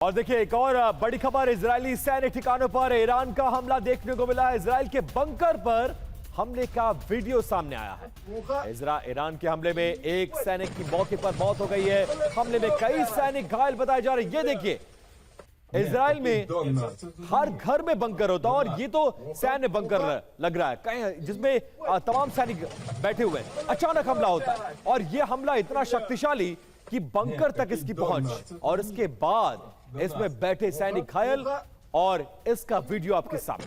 और देखिए एक और बड़ी खबर, इजरायली सैन्य ठिकानों पर ईरान का हमला देखने को मिला है। इजरायल के बंकर पर हमले का वीडियो सामने आया है। ईरान के हमले में एक सैनिक की मौके पर मौत हो गई है। हमले में कई सैनिक घायल बताए जा रहे हैं। ये देखिए, इजरायल में हर घर में बंकर होता है और ये तो सैन्य बंकर लग रहा है कहीं, जिसमें तमाम सैनिक बैठे हुए हैं। अचानक हमला होता है और ये हमला इतना शक्तिशाली कि बंकर तक इसकी पहुंच, और इसके बाद इसमें बैठे सैनिक घायल, और इसका वीडियो आपके सामने।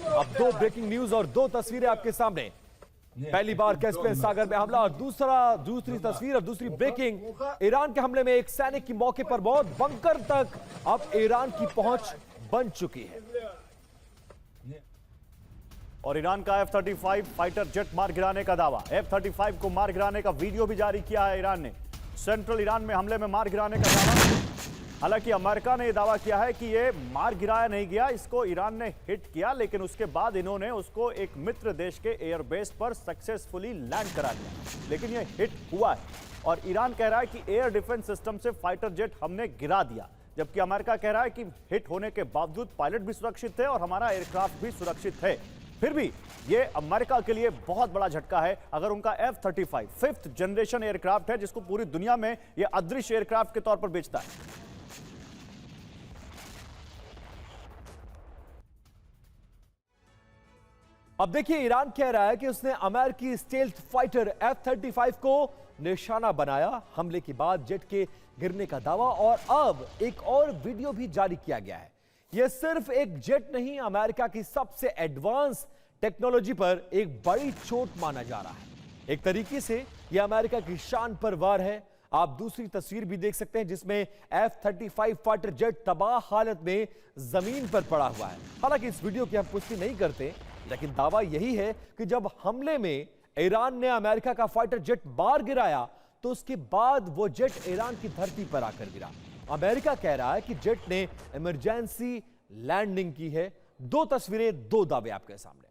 अब दो ब्रेकिंग न्यूज और दो तस्वीरें आपके सामने। पहली बार कैस्पियन सागर में हमला और दूसरी तस्वीर और दूसरी ब्रेकिंग। ईरान के हमले में एक सैनिक की मौके पर मौत, बंकर तक अब ईरान की पहुंच बन चुकी है। और ईरान का F-35 फाइटर जेट मार गिराने का दावा। F-35 को मार गिराने का वीडियो भी जारी किया है ईरान ने। सेंट्रल ईरान में हमले में मार गिराने का दावा। हालांकि अमेरिका ने यह दावा किया है कि यह मार गिराया नहीं गया, इसको ईरान ने हिट किया, लेकिन उसके बाद इन्होंने उसको एक मित्र देश के एयरबेस पर सक्सेसफुली लैंड करा दिया। लेकिन यह हिट हुआ है और ईरान कह रहा है कि एयर डिफेंस सिस्टम से फाइटर जेट हमने गिरा दिया, जबकि अमेरिका कह रहा है कि हिट होने के बावजूद पायलट भी सुरक्षित थे और हमारा एयरक्राफ्ट भी सुरक्षित है। फिर भी ये अमेरिका के लिए बहुत बड़ा झटका है। अगर उनका F-35 5th जनरेशन एयरक्राफ्ट है, जिसको पूरी दुनिया में ये अदृश्य एयरक्राफ्ट के तौर पर बेचता है। अब देखिए, ईरान कह रहा है कि उसने अमेरिकी स्टेल्थ फाइटर F-35 को निशाना बनाया। हमले के बाद जेट के गिरने का दावा, और अब एक और वीडियो भी जारी किया गया है। यह सिर्फ एक जेट नहीं, अमेरिका की सबसे एडवांस टेक्नोलॉजी पर एक बड़ी चोट माना जा रहा है। एक तरीके से यह अमेरिका की शान पर वार है। आप दूसरी तस्वीर भी देख सकते हैं, जिसमें F-35 फाइटर जेट तबाह हालत में जमीन पर पड़ा हुआ है। हालांकि इस वीडियो की हम पुष्टि नहीं करते, लेकिन दावा यही है कि जब हमले में ईरान ने अमेरिका का फाइटर जेट मार गिराया, तो उसके बाद वो जेट ईरान की धरती पर आकर गिरा। अमेरिका कह रहा है कि जेट ने इमरजेंसी लैंडिंग की है। दो तस्वीरें, दो दावे आपके सामने।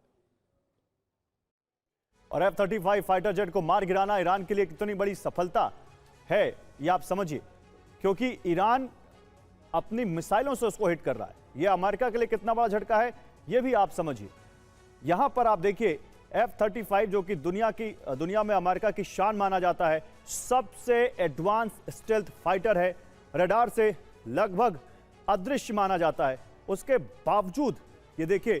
और F-35 फाइटर जेट को मार गिराना ईरान के लिए कितनी बड़ी सफलता है, यह आप समझिए, क्योंकि ईरान अपनी मिसाइलों से उसको हिट कर रहा है। यह अमेरिका के लिए कितना बड़ा झटका है, यह भी आप समझिए। यहां पर आप देखिए, F-35 जो कि दुनिया में अमेरिका की शान माना जाता है, सबसे एडवांस स्टेल्थ फाइटर है, रडार से लगभग अदृश्य माना जाता है। उसके बावजूद ये देखिए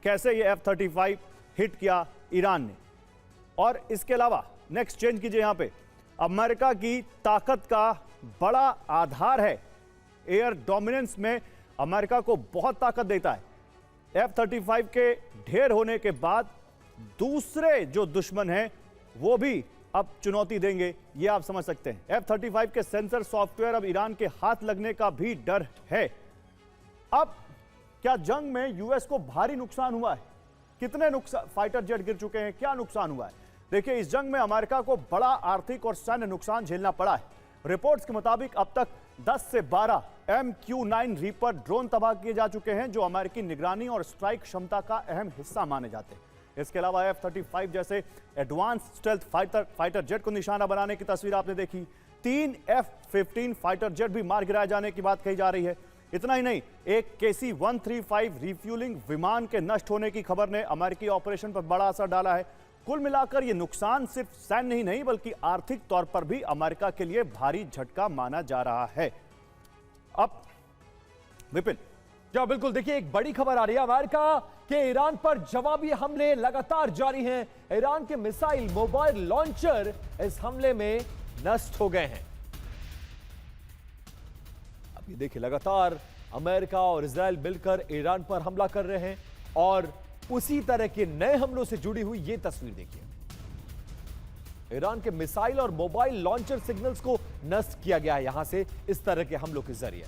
कैसे ये F-35 हिट किया ईरान ने। और इसके अलावा नेक्स्ट चेंज कीजिए, यहां पे अमेरिका की ताकत का बड़ा आधार है। एयर डोमिनेंस में अमेरिका को बहुत ताकत देता है। F-35 के ढेर होने के बाद दूसरे जो दुश्मन हैं वो भी अब चुनौती देंगे, ये आप समझ सकते हैं। F-35 के सेंसर सॉफ्टवेयर अब ईरान के हाथ लगने का भी डर है। अब क्या जंग में यूएस को भारी नुकसान हुआ है? कितने फाइटर जेट गिर चुके हैं, क्या नुकसान हुआ है? देखिए, इस जंग में अमेरिका को बड़ा आर्थिक और सैन्य नुकसान झेलना पड़ा है। रिपोर्ट्स के मुताबिक अब तक 10 से 12 MQ-9 रीपर ड्रोन तबाह किए जा चुके हैं, जो अमेरिकी निगरानी और स्ट्राइक क्षमता का अहम हिस्सा माने जाते हैं। इसके अलावा F-35 जैसे एडवांस स्टेल्थ फाइटर जेट को निशाना बनाने की तस्वीर आपने देखी। 3 F-15 फाइटर जेट भी मार गिराए जाने की बात कही जा रही है। इतना ही नहीं, एक KC-135 रिफ्यूलिंग विमान के नष्ट होने की खबर ने अमेरिकी ऑपरेशन पर बड़ा असर डाला है। कुल मिलाकर यह नुकसान सिर्फ सैन्य ही नहीं, बल्कि आर्थिक तौर पर भी अमेरिका के लिए भारी झटका माना जा रहा है। अब विपिन, जी बिल्कुल, देखिए एक बड़ी खबर आ रही है। अमेरिका के ईरान पर जवाबी हमले लगातार जारी हैं। ईरान के मिसाइल, मोबाइल लॉन्चर इस हमले में नष्ट हो गए हैं। अब ये देखिए, लगातार अमेरिका और इजरायल मिलकर ईरान पर हमला कर रहे हैं, और उसी तरह के नए हमलों से जुड़ी हुई ये तस्वीर देखिए। ईरान के मिसाइल और मोबाइल लॉन्चर सिग्नल्स को नष्ट किया गया है यहां से, इस तरह के हमलों के जरिए।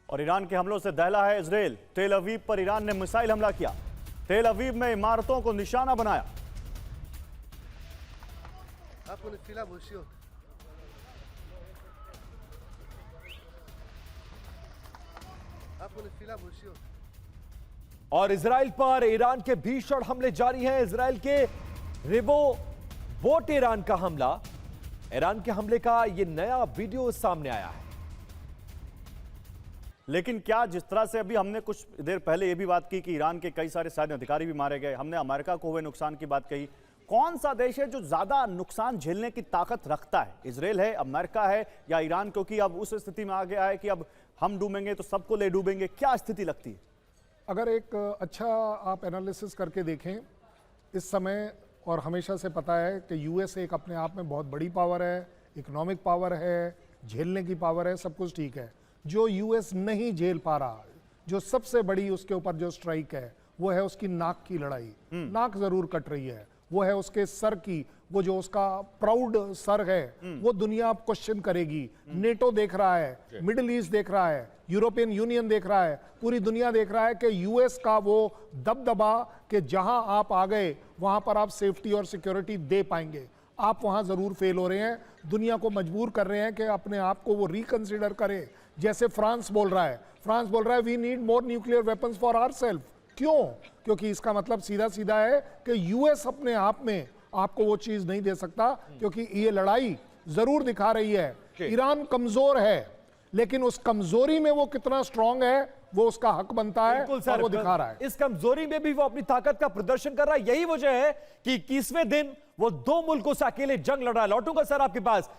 और ईरान के हमलों से दहला है इजरायल। तेल अवीव पर ईरान ने मिसाइल हमला किया। तेल अवीव में इमारतों को निशाना बनाया। और इजराइल पर ईरान के भीषण हमले जारी हैं। इजराइल के रिवो बोट ईरान का हमला ईरान के हमले का ये नया वीडियो सामने आया है। लेकिन क्या जिस तरह से अभी हमने कुछ देर पहले ये भी बात की कि ईरान के कई सारे सैन्य अधिकारी भी मारे गए, हमने अमेरिका को हुए नुकसान की बात कही, कौन सा देश है जो ज्यादा नुकसान झेलने की ताकत रखता है? इजराइल है, अमेरिका है या ईरान? क्योंकि अब उस स्थिति में आ गया है कि अब हम डूबेंगे तो सबको ले डूबेंगे। क्या स्थिति लगती है? अगर एक अच्छा आप एनालिसिस करके देखें इस समय, और हमेशा से पता है कि यूएस एक अपने आप में बहुत बड़ी पावर है, इकोनॉमिक पावर है, झेलने की पावर है, सब कुछ ठीक है। जो यूएस नहीं झेल पा रहा, जो सबसे बड़ी उसके ऊपर जो स्ट्राइक है, वो है उसकी नाक की लड़ाई। नाक जरूर कट रही है, वो है उसके सर की, वो जो उसका प्राउड सर है, वो दुनिया अब क्वेश्चन करेगी। नेटो देख रहा है, मिडिल ईस्ट देख रहा है, यूरोपियन यूनियन देख रहा है, पूरी दुनिया देख रहा है कि यूएस का वो दबदबा कि जहां आप आ गए वहां पर आप सेफ्टी और सिक्योरिटी दे पाएंगे, आप वहां जरूर फेल हो रहे हैं। दुनिया को मजबूर कर रहे हैं कि अपने आप को वो रिकंसिडर करे। जैसे फ्रांस बोल रहा है we need more nuclear weapons for ourself. क्यों? क्योंकि इसका मतलब सीधा सीधा है कि यूएस अपने आप में आपको वो चीज नहीं दे सकता, क्योंकि ये लड़ाई जरूर दिखा रही है ईरान कमजोर है, लेकिन उस कमजोरी में वो कितना स्ट्रांग है वो उसका हक बनता है और वो दिखा रहा है। इस कमजोरी में भी वो अपनी ताकत का प्रदर्शन कर रहा है। यही वजह है कि 21वें दिन वो दो मुल्कों से अकेले जंग लड़ रहा है। लौटूंगा सर आपके पास।